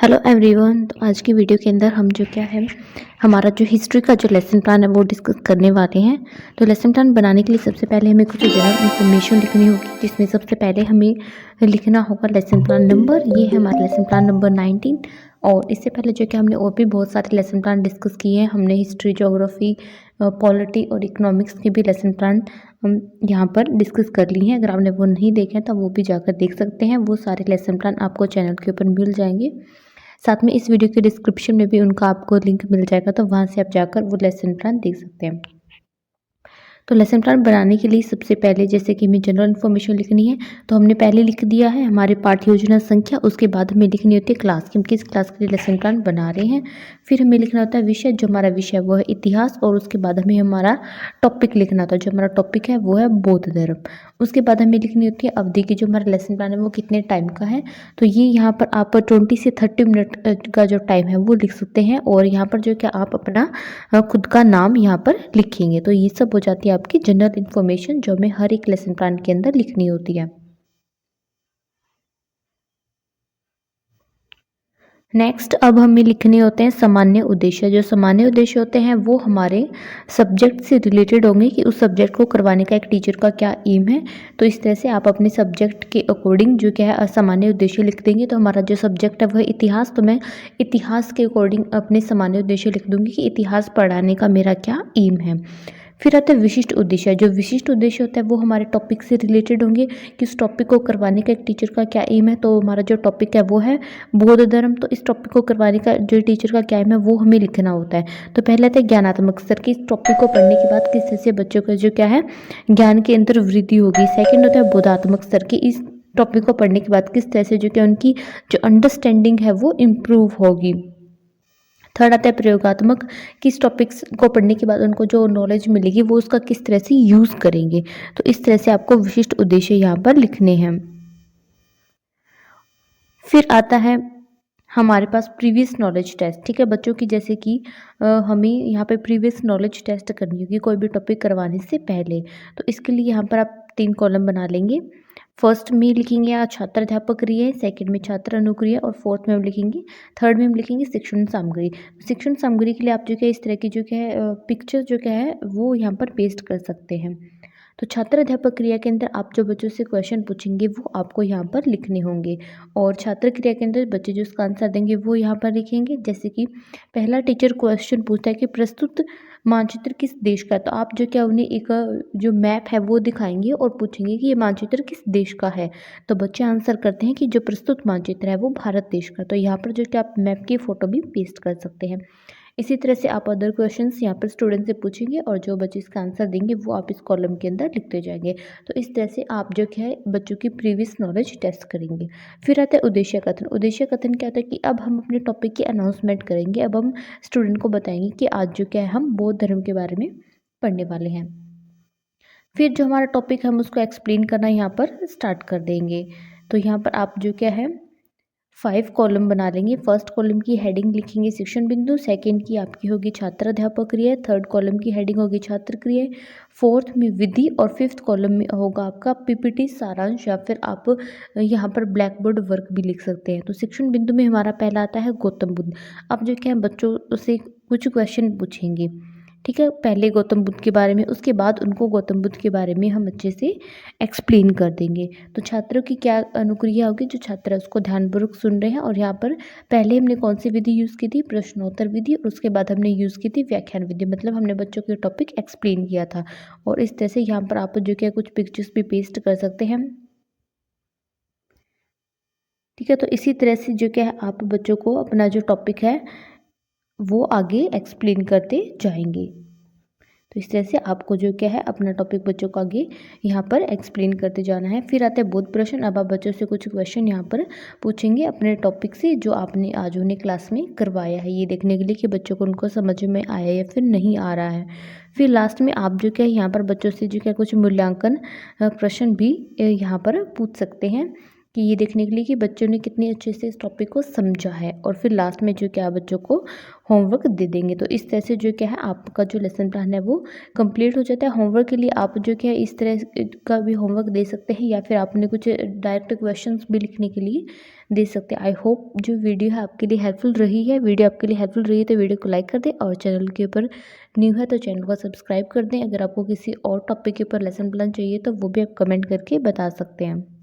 Hello everyone. तो आज की वीडियो के अंदर हम जो क्या है हमारा जो हिस्ट्री का जो लेसन प्लान है वो डिस्कस करने वाले हैं। तो लेसन प्लान बनाने के लिए सबसे पहले हमें कुछ जनरल इन्फॉर्मेशन लिखनी होगी, जिसमें सबसे पहले हमें लिखना होगा लेसन प्लान नंबर। ये है हमारा लेसन प्लान नंबर 19। और इससे पहले जो कि हमने और भी बहुत सारे लेसन प्लान डिस्कस किए हैं। हमने हिस्ट्री, ज्योग्राफी, पॉलिटी और इकोनॉमिक्स के भी लेसन प्लान हम यहाँ पर डिस्कस कर ली हैं। अगर आपने वो नहीं देखे हैं तो वो भी जाकर देख सकते हैं। वो सारे लेसन प्लान आपको चैनल के ऊपर मिल जाएंगे। साथ में इस वीडियो के डिस्क्रिप्शन में भी उनका आपको लिंक मिल जाएगा, तो वहाँ से आप जाकर वो लेसन प्लान देख सकते हैं। तो लेसन प्लान बनाने के लिए सबसे पहले जैसे कि हमें जनरल इन्फॉर्मेशन लिखनी है, तो हमने पहले लिख दिया है हमारे पाठ्य योजना संख्या। उसके बाद हमें लिखनी होती है क्लास कि हम किस क्लास के लिए लेसन प्लान बना रहे हैं। फिर हमें लिखना होता है विषय, जो हमारा विषय वो है इतिहास। और उसके बाद हमें हमारा टॉपिक लिखना होता है, जो हमारा टॉपिक है वो है बौद्ध धर्म। उसके बाद हमें लिखनी होती है अवधि की, जो हमारा लेसन प्लान है वो कितने टाइम का है। तो ये यहाँ पर आप 20 से 30 मिनट का जो टाइम है वो लिख सकते हैं। और यहाँ पर जो क्या आप अपना खुद का नाम यहाँ पर लिखेंगे। तो ये सब हो जाती है आपकी जनरल इन्फॉर्मेशन, जो हमें हर एक लेसन प्लान के अंदर लिखनी होती है। नेक्स्ट अब हमें लिखने होते हैं सामान्य उद्देश्य। जो सामान्य उद्देश्य होते हैं वो हमारे सब्जेक्ट से रिलेटेड होंगे कि उस सब्जेक्ट को करवाने का एक टीचर का क्या एम है। तो इस तरह से आप अपने सब्जेक्ट के अकॉर्डिंग जो क्या है सामान्य उद्देश्य लिख देंगे। तो हमारा जो सब्जेक्ट है वह इतिहास, तो मैं इतिहास के अकॉर्डिंग अपने सामान्य उद्देश्य लिख दूंगी कि इतिहास पढ़ाने का मेरा क्या एम है। फिर आता है विशिष्ट उद्देश्य। जो विशिष्ट उद्देश्य होता है वो हमारे टॉपिक से रिलेटेड होंगे कि उस टॉपिक को करवाने का एक टीचर का क्या एम है। तो हमारा जो टॉपिक है वो है बौद्ध धर्म। तो इस टॉपिक को करवाने का जो टीचर का क्या एम है वो हमें लिखना होता है। तो पहले आता है ज्ञानात्मक स्तर की, इस टॉपिक को पढ़ने के बाद किस तरह से बच्चों का जो क्या है ज्ञान के अंदर वृद्धि होगी। सेकेंड होता है बोधात्मक स्तर की, इस टॉपिक को पढ़ने के बाद किस तरह से जो क्या उनकी जो अंडरस्टैंडिंग है वो इम्प्रूव होगी। थर्ड आता है प्रयोगात्मक, किस टॉपिक्स को पढ़ने के बाद उनको जो नॉलेज मिलेगी वो उसका किस तरह से यूज़ करेंगे। तो इस तरह से आपको विशिष्ट उद्देश्य यहाँ पर लिखने हैं। फिर आता है हमारे पास प्रीवियस नॉलेज टेस्ट। ठीक है बच्चों की, जैसे कि हमें यहाँ पे प्रीवियस नॉलेज टेस्ट करनी होगी कोई भी टॉपिक करवाने से पहले। तो इसके लिए यहाँ पर आप 3 कॉलम बना लेंगे। फर्स्ट में लिखेंगे आप छात्र अध्यापक क्रिया, सेकंड में छात्र अनुक्रिया और फोर्थ में हम लिखेंगे, थर्ड में हम लिखेंगे शिक्षण सामग्री। शिक्षण सामग्री के लिए आप जो क्या इस तरह की जो क्या है पिक्चर जो क्या है वो यहाँ पर पेस्ट कर सकते हैं। तो छात्र अध्यापक क्रिया के अंदर आप जो बच्चों से क्वेश्चन पूछेंगे वो आपको यहाँ पर लिखने होंगे। और छात्र क्रिया के अंदर बच्चे जो उसका आंसर देंगे वो यहाँ पर लिखेंगे। जैसे कि पहला टीचर क्वेश्चन पूछता है कि प्रस्तुत मानचित्र किस देश का है, तो आप जो क्या उन्हें एक जो मैप है वो दिखाएंगे और पूछेंगे कि ये मानचित्र किस देश का है। तो बच्चे आंसर करते हैं कि जो प्रस्तुत मानचित्र है वो भारत देश का। तो यहाँ पर जो कि आप मैप की फ़ोटो भी पेस्ट कर सकते हैं। इसी तरह से आप अदर क्वेश्चंस यहाँ पर स्टूडेंट से पूछेंगे और जो बच्चे इसका आंसर देंगे वो आप इस कॉलम के अंदर लिखते जाएंगे। तो इस तरह से आप जो क्या है बच्चों की प्रीवियस नॉलेज टेस्ट करेंगे। फिर आता है उद्देश्य कथन। उद्देश्य कथन क्या होता है कि अब हम अपने टॉपिक की अनाउंसमेंट करेंगे। अब हम स्टूडेंट को बताएंगे कि आज जो क्या है हम बौद्ध धर्म के बारे में पढ़ने वाले हैं। फिर जो हमारा टॉपिक है हम उसको एक्सप्लेन करना यहाँ पर स्टार्ट कर देंगे। तो यहाँ पर आप जो क्या है 5 कॉलम बना लेंगे। फर्स्ट कॉलम की हेडिंग लिखेंगे शिक्षण बिंदु, सेकंड की आपकी होगी छात्र अध्यापक क्रिया, थर्ड कॉलम की हेडिंग होगी छात्र क्रिया, फोर्थ में विधि और फिफ्थ कॉलम में होगा आपका पीपीटी सारांश, या फिर आप यहाँ पर ब्लैक बोर्ड वर्क भी लिख सकते हैं। तो शिक्षण बिंदु में हमारा पहला आता है गौतम बुद्ध। अब जो क्या है बच्चों से कुछ क्वेश्चन पूछेंगे। ठीक है, पहले गौतम बुद्ध के बारे में, उसके बाद उनको गौतम बुद्ध के बारे में हम अच्छे से एक्सप्लेन कर देंगे। तो छात्रों की क्या अनुक्रिया होगी, जो छात्र है उसको ध्यानपूर्वक सुन रहे हैं। और यहाँ पर पहले हमने कौन सी विधि यूज़ की थी, प्रश्नोत्तर विधि, और उसके बाद हमने यूज़ की थी व्याख्यान विधि, मतलब हमने बच्चों के टॉपिक एक्सप्लेन किया था। और इस तरह से यहाँ पर आप जो क्या कुछ पिक्चर्स भी पेस्ट कर सकते हैं। ठीक है, तो इसी तरह से जो क्या है आप बच्चों को अपना जो टॉपिक है वो आगे एक्सप्लेन करते जाएंगे। तो इस तरह से आपको जो क्या है अपना टॉपिक बच्चों को आगे यहाँ पर एक्सप्लेन करते जाना है। फिर आते हैं बोध प्रश्न। अब आप बच्चों से कुछ क्वेश्चन यहाँ पर पूछेंगे अपने टॉपिक से जो आपने आज उन्हें क्लास में करवाया है, ये देखने के लिए कि बच्चों को उनको समझ में आया या फिर नहीं आ रहा है। फिर लास्ट में आप जो क्या यहाँ पर बच्चों से जो क्या कुछ मूल्यांकन प्रश्न भी यहाँ पर पूछ सकते हैं कि ये देखने के लिए कि बच्चों ने कितने अच्छे से इस टॉपिक को समझा है, और फिर लास्ट में जो क्या बच्चों को होमवर्क दे देंगे। तो इस तरह से जो क्या है आपका जो लेसन प्लान है वो कंप्लीट हो जाता है। होमवर्क के लिए आप जो क्या है इस तरह का भी होमवर्क दे सकते हैं, या फिर आपने कुछ डायरेक्ट क्वेश्चंस भी लिखने के लिए दे सकते हैं। आई होप जो वीडियो है आपके लिए हेल्पफुल रही है। वीडियो आपके लिए हेल्पफुल रही है तो वीडियो को लाइक कर दें, और चैनल के ऊपर न्यू है तो चैनल को सब्सक्राइब कर दें। अगर आपको किसी और टॉपिक के ऊपर लेसन प्लान चाहिए तो वो भी आप कमेंट करके बता सकते हैं।